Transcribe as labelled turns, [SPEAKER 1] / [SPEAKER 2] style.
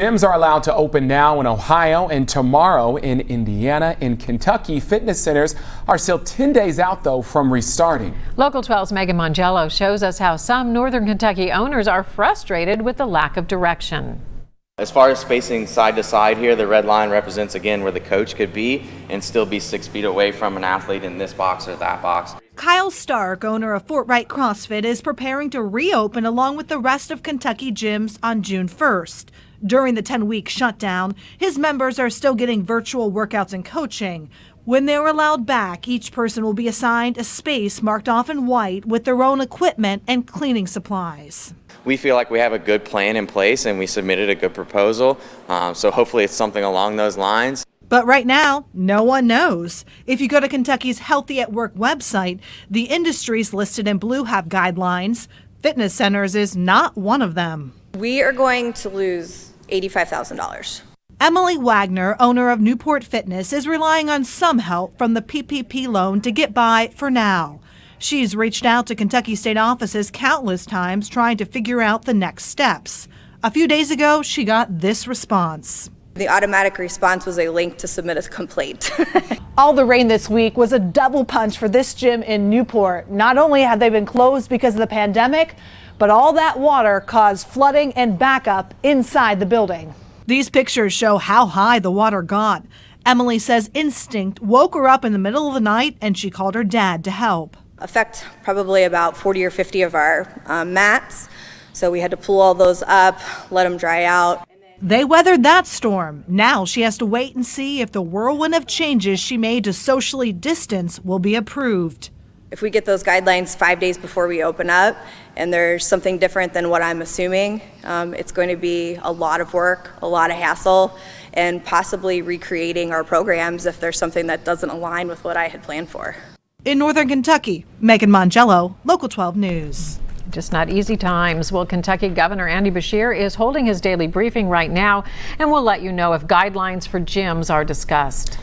[SPEAKER 1] Gyms are allowed to open now in Ohio and tomorrow in Indiana. In Kentucky, fitness centers are still 10 days out, though, from restarting.
[SPEAKER 2] Local 12's Megan Mongello shows us how some Northern Kentucky owners are frustrated with the lack of direction.
[SPEAKER 3] As far as spacing side to side here, the red line represents again where the coach could be and still be 6 feet away from an athlete in this box or that box.
[SPEAKER 4] Kyle Stark, owner of Wright CrossFit, is preparing to reopen along with the rest of Kentucky gyms on June 1st. During the 10-week shutdown, his members are still getting virtual workouts and coaching. When they're allowed back, each person will be assigned a space marked off in white with their own equipment and cleaning supplies.
[SPEAKER 3] We feel like we have a good plan in place and we submitted a good proposal, so hopefully it's something along those lines.
[SPEAKER 4] But right now, no one knows. If you go to Kentucky's Healthy at Work website, the industries listed in blue have guidelines. Fitness centers is not one of them.
[SPEAKER 5] We are going to lose $85,000.
[SPEAKER 4] Emily Wagner, owner of Newport Fitness, is relying on some help from the PPP loan to get by for now. She's reached out to Kentucky state offices countless times trying to figure out the next steps. A few days ago, she got this response.
[SPEAKER 5] The automatic response was a link to submit a complaint.
[SPEAKER 6] All the rain this week was a double punch for this gym in Newport. Not only have they been closed because of the pandemic, but all that water caused flooding and backup inside the building.
[SPEAKER 4] These pictures show how high the water got. Emily says instinct woke her up in the middle of the night and she called her dad to help.
[SPEAKER 5] Affect probably about 40 or 50 of our mats. So we had to pull all those up, let them dry out.
[SPEAKER 4] They weathered that storm. Now she has to wait and see if the whirlwind of changes she made to socially distance will be approved.
[SPEAKER 5] If we get those guidelines 5 days before we open up and there's something different than what I'm assuming, it's going to be a lot of work, a lot of hassle, and possibly recreating our programs if there's something that doesn't align with what I had planned for.
[SPEAKER 4] In Northern Kentucky, Megan Mongello, Local 12 News.
[SPEAKER 2] Just not easy times. Well, Kentucky Governor Andy Beshear is holding his daily briefing right now, and we'll let you know if guidelines for gyms are discussed.